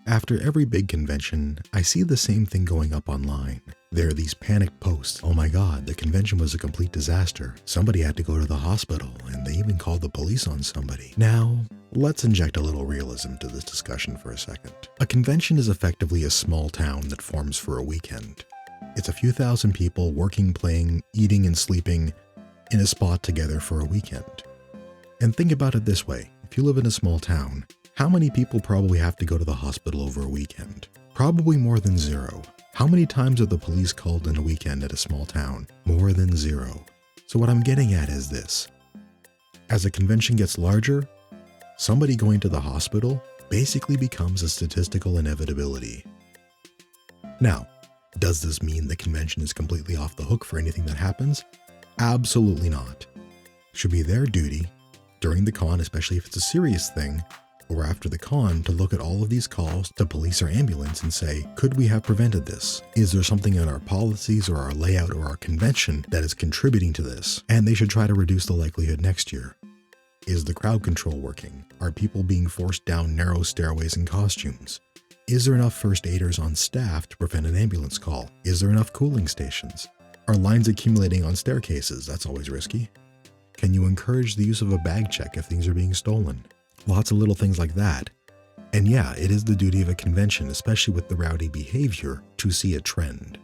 After every big convention, I see the same thing going up online. There are these panic posts. Oh my god, the convention was a complete disaster. Somebody had to go to the hospital, and they even called the police on somebody. Now, let's inject a little realism to this discussion for a second. A convention is effectively a small town that forms for a weekend. It's a few thousand people working, playing, eating, and sleeping in a spot together for a weekend. And think about it this way. If you live in a small town, how many people probably have to go to the hospital over a weekend? Probably more than zero. How many times are the police called in a weekend at a small town? More than zero. So what I'm getting at is this. As a convention gets larger, somebody going to the hospital basically becomes a statistical inevitability. Now, does this mean the convention is completely off the hook for anything that happens? Absolutely not. It should be their duty, during the con, especially if it's a serious thing, or after the con, to look at all of these calls to police or ambulance and say, could we have prevented this? Is there something in our policies or our layout or our convention that is contributing to this? And they should try to reduce the likelihood next year. Is the crowd control working? Are people being forced down narrow stairways in costumes? Is there enough first aiders on staff to prevent an ambulance call? Is there enough cooling stations? Are lines accumulating on staircases? That's always risky. Can you encourage the use of a bag check if things are being stolen? Lots of little things like that. And yeah, it is the duty of a convention, especially with the rowdy behavior, to see a trend.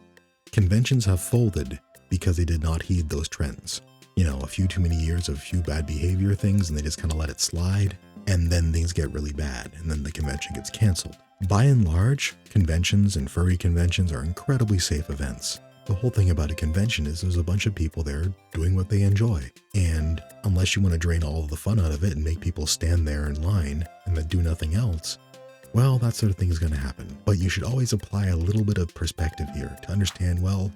Conventions have folded because they did not heed those trends. You know, a few too many years of a few bad behavior things and they just kind of let it slide, and then things get really bad, and then the convention gets canceled. By and large, conventions and furry conventions are incredibly safe events. The whole thing about a convention is there's a bunch of people there doing what they enjoy. And unless you want to drain all of the fun out of it and make people stand there in line and then do nothing else, well, that sort of thing is going to happen. But you should always apply a little bit of perspective here to understand, well,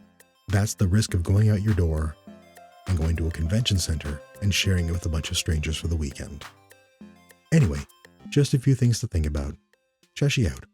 that's the risk of going out your door and going to a convention center and sharing it with a bunch of strangers for the weekend. Anyway, just a few things to think about. Cheshi out.